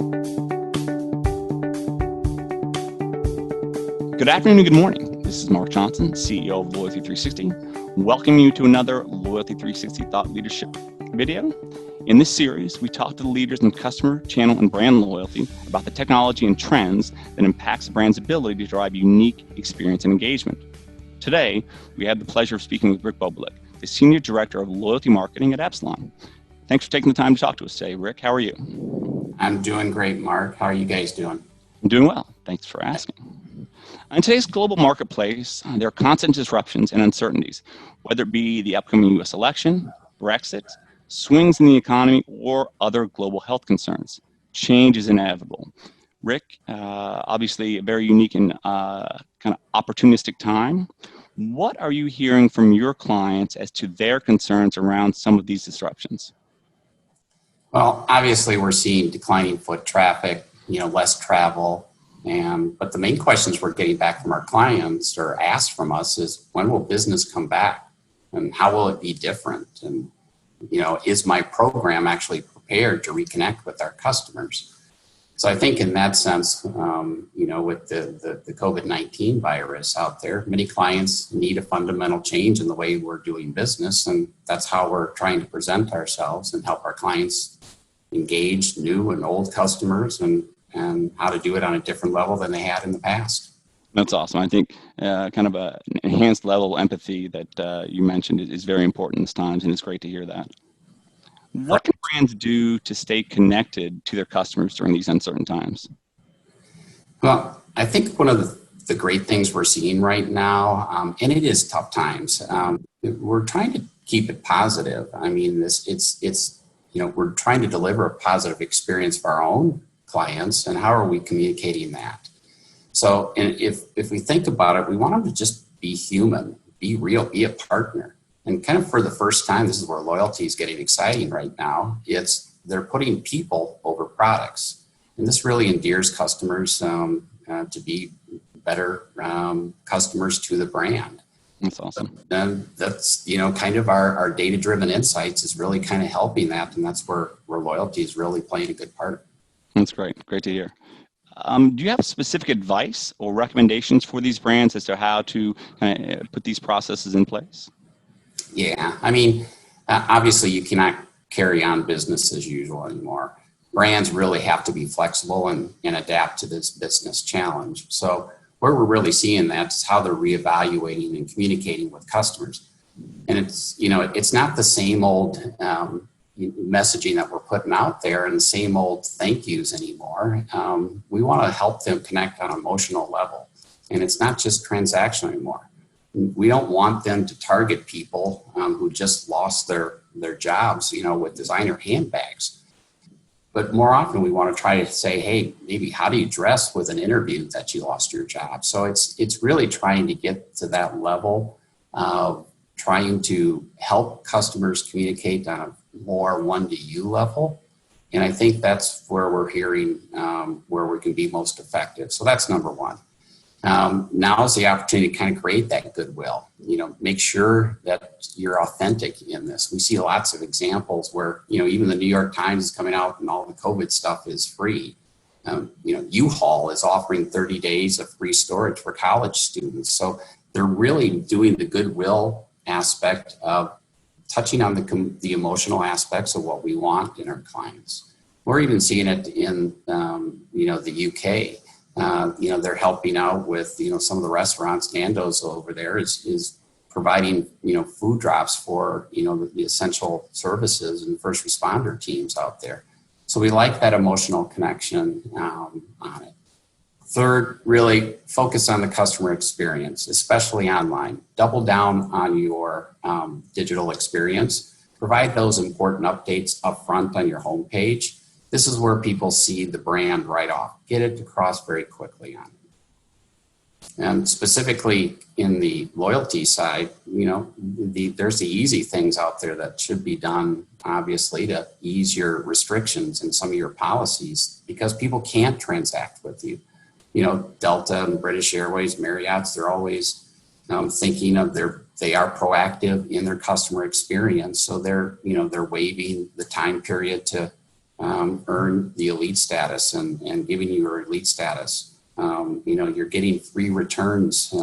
Good afternoon and good morning. This is Mark Johnson, CEO of Loyalty360, welcoming you to another Loyalty360 Thought Leadership video. In this series, we talk to the leaders in customer, channel, and brand loyalty about the technology and trends that impacts a brand's ability to drive unique experience and engagement. Today, we have the pleasure of speaking with Rick Boubelik, the Senior Director of Loyalty Marketing at Epsilon. Thanks for taking the time to talk to us today. Rick, how are you? I'm doing great, Mark. How are you guys doing? I'm doing well. Thanks for asking. In today's global marketplace, there are constant disruptions and uncertainties, whether it be the upcoming U.S. election, Brexit, swings in the economy, or other global health concerns. Change is inevitable. Rick, obviously a very unique and kind of opportunistic time. What are you hearing from your clients as to their concerns around some of these disruptions? Well, obviously we're seeing declining foot traffic, less travel. But the main questions we're getting back from our clients or asked from us is, when will business come back? And how will it be different? And, is my program actually prepared to reconnect with our customers? So I think in that sense, with the COVID-19 virus out there, many clients need a fundamental change in the way we're doing business. And that's how we're trying to present ourselves and help our clients engage new and old customers and how to do it on a different level than they had in the past. That's awesome. I think kind of an enhanced level of empathy that you mentioned is very important in these times, and it's great to hear that. What can brands do to stay connected to their customers during these uncertain times? Well, I think one of the great things we're seeing right now, and it is tough times, we're trying to keep it positive. I mean, we're trying to deliver a positive experience for our own clients, and how are we communicating that? So if we think about it, we want them to just be human, be real, be a partner. And kind of for the first time, this is where loyalty is getting exciting right now. They're putting people over products. And this really endears customers to be better customers to the brand. That's awesome. And that's, kind of our data-driven insights is really kind of helping that. And that's where loyalty is really playing a good part. That's great. Great to hear. Do you have specific advice or recommendations for these brands as to how to put these processes in place? Yeah. I mean, obviously you cannot carry on business as usual anymore. Brands really have to be flexible and adapt to this business challenge. So where we're really seeing that is how they're reevaluating and communicating with customers. And it's not the same old messaging that we're putting out there and the same old thank yous anymore. We want to help them connect on an emotional level. And it's not just transactional anymore. We don't want them to target people who just lost their jobs, with designer handbags. But more often we want to try to say, hey, maybe how do you dress with an interview that you lost your job? So it's really trying to get to that level of trying to help customers communicate on a more one-to-you level. And I think that's where we're hearing where we can be most effective. So that's number one. Now is the opportunity to kind of create that goodwill, make sure that you're authentic in this. We see lots of examples where, even the New York Times is coming out and all the COVID stuff is free. U-Haul is offering 30 days of free storage for college students. So they're really doing the goodwill aspect of touching on the emotional aspects of what we want in our clients. We're even seeing it in, the UK. They're helping out with, some of the restaurants. Nando's over there is providing, food drops for, the essential services and first responder teams out there. So we like that emotional connection on it. Third, really focus on the customer experience, especially online. Double down on your digital experience. Provide those important updates up front on your homepage. This is where people see the brand right off. Get it across very quickly on it. And specifically in the loyalty side, there's the easy things out there that should be done, obviously, to ease your restrictions and some of your policies because people can't transact with you. Delta and British Airways, Marriott's, they're always thinking of they are proactive in their customer experience. So they're waiving the time period to earn the elite status and giving you your elite status. You're getting free returns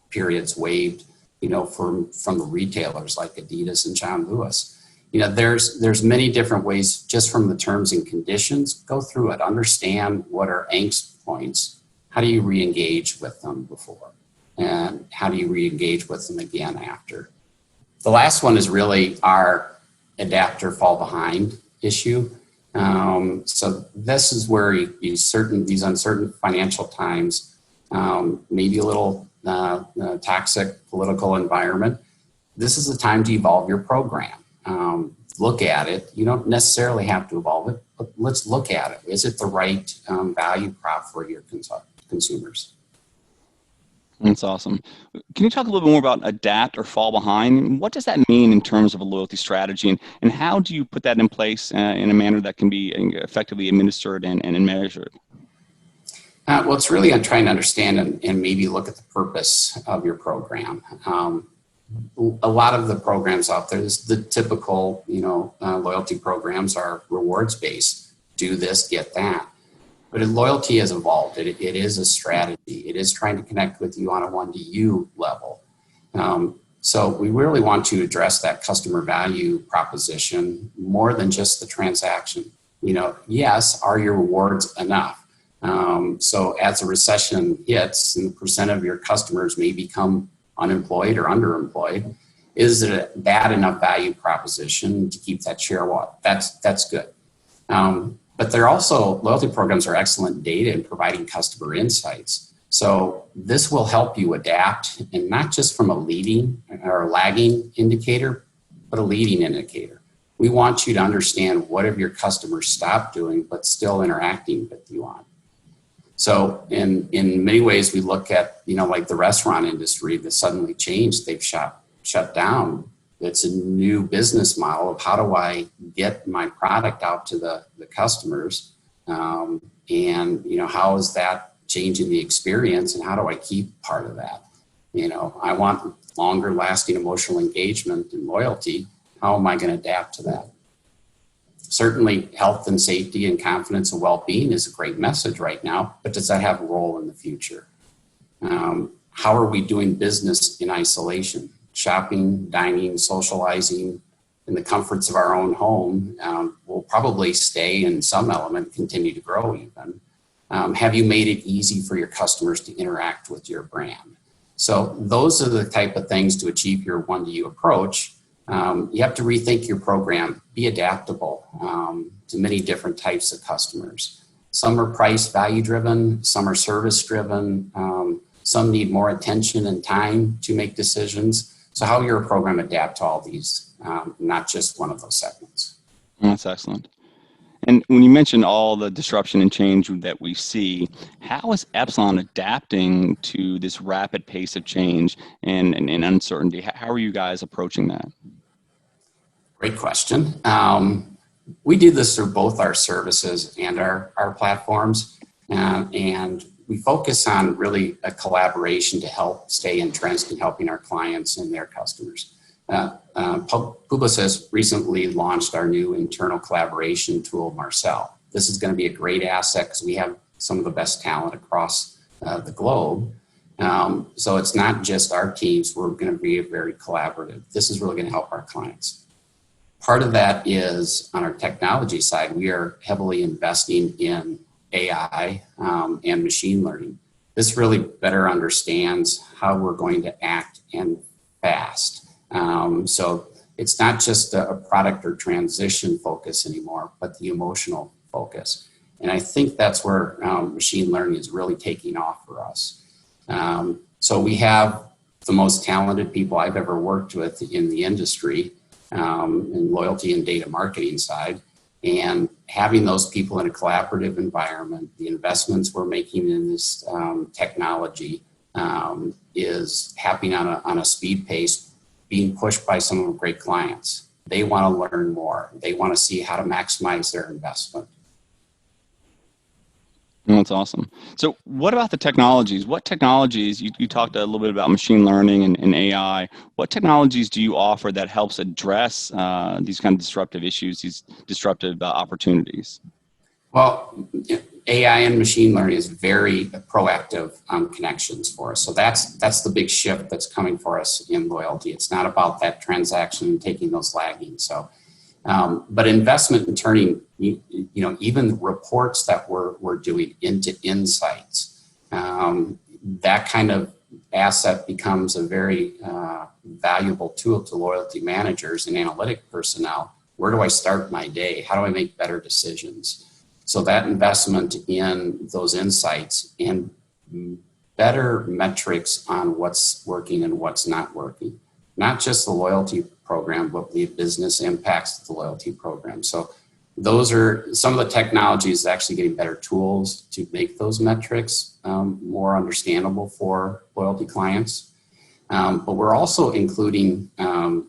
periods waived, from the retailers like Adidas and John Lewis. There's many different ways just from the terms and conditions. Go through it, understand what are angst points. How do you re-engage with them before? And how do you re-engage with them again after? The last one is really our adapt or fall behind issue. So this is where these uncertain financial times, maybe a little toxic political environment. This is the time to evolve your program. Look at it. You don't necessarily have to evolve it, but let's look at it. Is it the right value prop for your consumers? That's awesome. Can you talk a little bit more about adapt or fall behind? What does that mean in terms of a loyalty strategy, and how do you put that in place in a manner that can be effectively administered and measured? Well, it's really trying to understand and maybe look at the purpose of your program. A lot of the programs out there, the typical, loyalty programs are rewards based. Do this, get that. But loyalty has evolved. It is a strategy. It is trying to connect with you on a one-to-you level. So we really want to address that customer value proposition more than just the transaction. Yes, are your rewards enough? So as a recession hits and the percent of your customers may become unemployed or underemployed, is it a bad enough value proposition to keep that share wallet? That's good. But they're also, loyalty programs are excellent data in providing customer insights. So this will help you adapt, and not just from a leading or lagging indicator, but a leading indicator. We want you to understand what have your customers stopped doing, but still interacting with you on. So in many ways, we look at, like the restaurant industry that suddenly changed. They've shut down. It's a new business model of how do I get my product out to the customers, and how is that changing the experience, and how do I keep part of that? I want longer lasting emotional engagement and loyalty. How am I going to adapt to that? Certainly health and safety and confidence and well-being is a great message right now, but does that have a role in the future? How are we doing business in isolation? Shopping, dining, socializing in the comforts of our own home will probably stay in some element, continue to grow even. Have you made it easy for your customers to interact with your brand? So those are the type of things to achieve your one-to-you approach. You have to rethink your program, be adaptable to many different types of customers. Some are price value driven, some are service driven, some need more attention and time to make decisions. So how your program adapt to all these, not just one of those segments. That's excellent. And when you mentioned all the disruption and change that we see, how is Epsilon adapting to this rapid pace of change and uncertainty? How are you guys approaching that? Great question. We do this through both our services and our platforms, and we focus on really a collaboration to help stay entrenched in helping our clients and their customers. Publicis has recently launched our new internal collaboration tool, Marcel. This is going to be a great asset because we have some of the best talent across the globe. So it's not just our teams. We're going to be very collaborative. This is really going to help our clients. Part of that is on our technology side, we are heavily investing in AI and machine learning. This really better understands how we're going to act and fast. So it's not just a product or transition focus anymore, but the emotional focus. And I think that's where machine learning is really taking off for us. So we have the most talented people I've ever worked with in the industry in loyalty and data marketing side. And having those people in a collaborative environment, the investments we're making in this technology is happening on a speed pace, being pushed by some of our great clients. They want to learn more. They want to see how to maximize their investment. That's awesome. So what about the technologies? What technologies, you talked a little bit about machine learning and AI. What technologies do you offer that helps address these kind of disruptive issues, these disruptive opportunities? Well, AI and machine learning is very proactive connections for us. So that's the big shift that's coming for us in loyalty. It's not about that transaction and taking those lagging. So, but investment in turning, even reports that we're doing into insights, that kind of asset becomes a very valuable tool to loyalty managers and analytic personnel. Where do I start my day? How do I make better decisions? So that investment in those insights and better metrics on what's working and what's not working, not just the loyalty program, but the business impacts of the loyalty program. So those are some of the technologies actually getting better tools to make those metrics more understandable for loyalty clients. But we're also including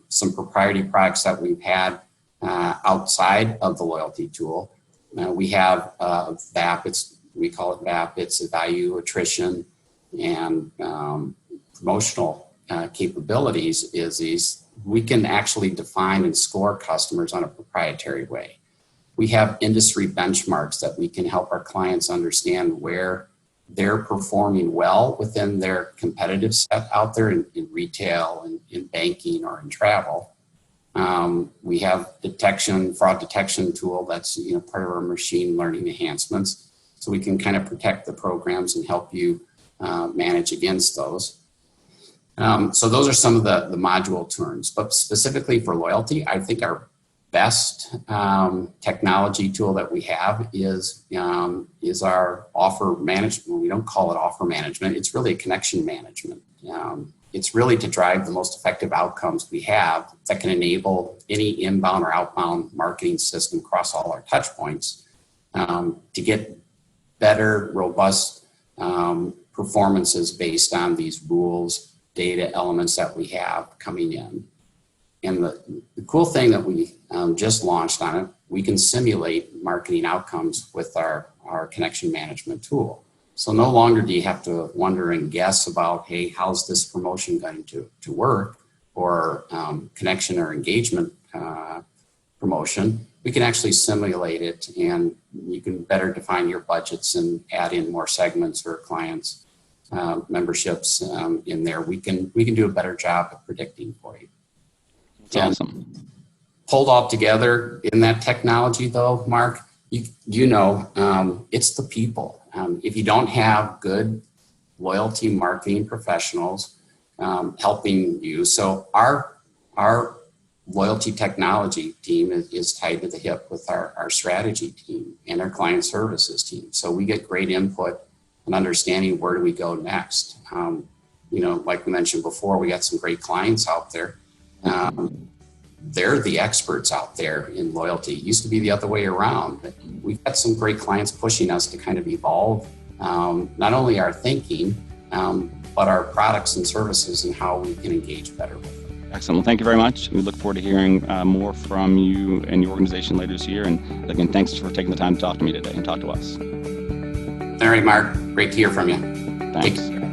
some proprietary products that we've had outside of the loyalty tool. We have VAP, we call it VAP, it's a value attrition and promotional capabilities is these. We can actually define and score customers on a proprietary way. We have industry benchmarks that we can help our clients understand where they're performing well within their competitive set out there in retail and in banking or in travel. We have fraud detection tool that's part of our machine learning enhancements. So we can kind of protect the programs and help you manage against those. So those are some of the module terms, but specifically for loyalty, I think our best technology tool that we have is our offer management. We don't call it offer management. It's really a connection management. It's really to drive the most effective outcomes we have that can enable any inbound or outbound marketing system across all our touch points to get better, robust performances based on these rules, data elements that we have coming in. And the cool thing that we just launched on it, we can simulate marketing outcomes with our connection management tool. So no longer do you have to wonder and guess about, hey, how's this promotion going to work, or connection or engagement promotion. We can actually simulate it, and you can better define your budgets and add in more segments or clients, memberships in there. We can do a better job of predicting for you. That's awesome. Pulled all together in that technology, though, Mark, it's the people. If you don't have good loyalty marketing professionals helping you, so our loyalty technology team is tied to the hip with our strategy team and our client services team. So we get great input and understanding where do we go next. Like we mentioned before, we got some great clients out there. They're the experts out there in loyalty. It used to be the other way around, but we've got some great clients pushing us to kind of evolve not only our thinking, but our products and services and how we can engage better with them. Excellent. Well, thank you very much. We look forward to hearing more from you and your organization later this year. And again, thanks for taking the time to talk to me today and talk to us. All right, Mark. Great to hear from you. Thanks.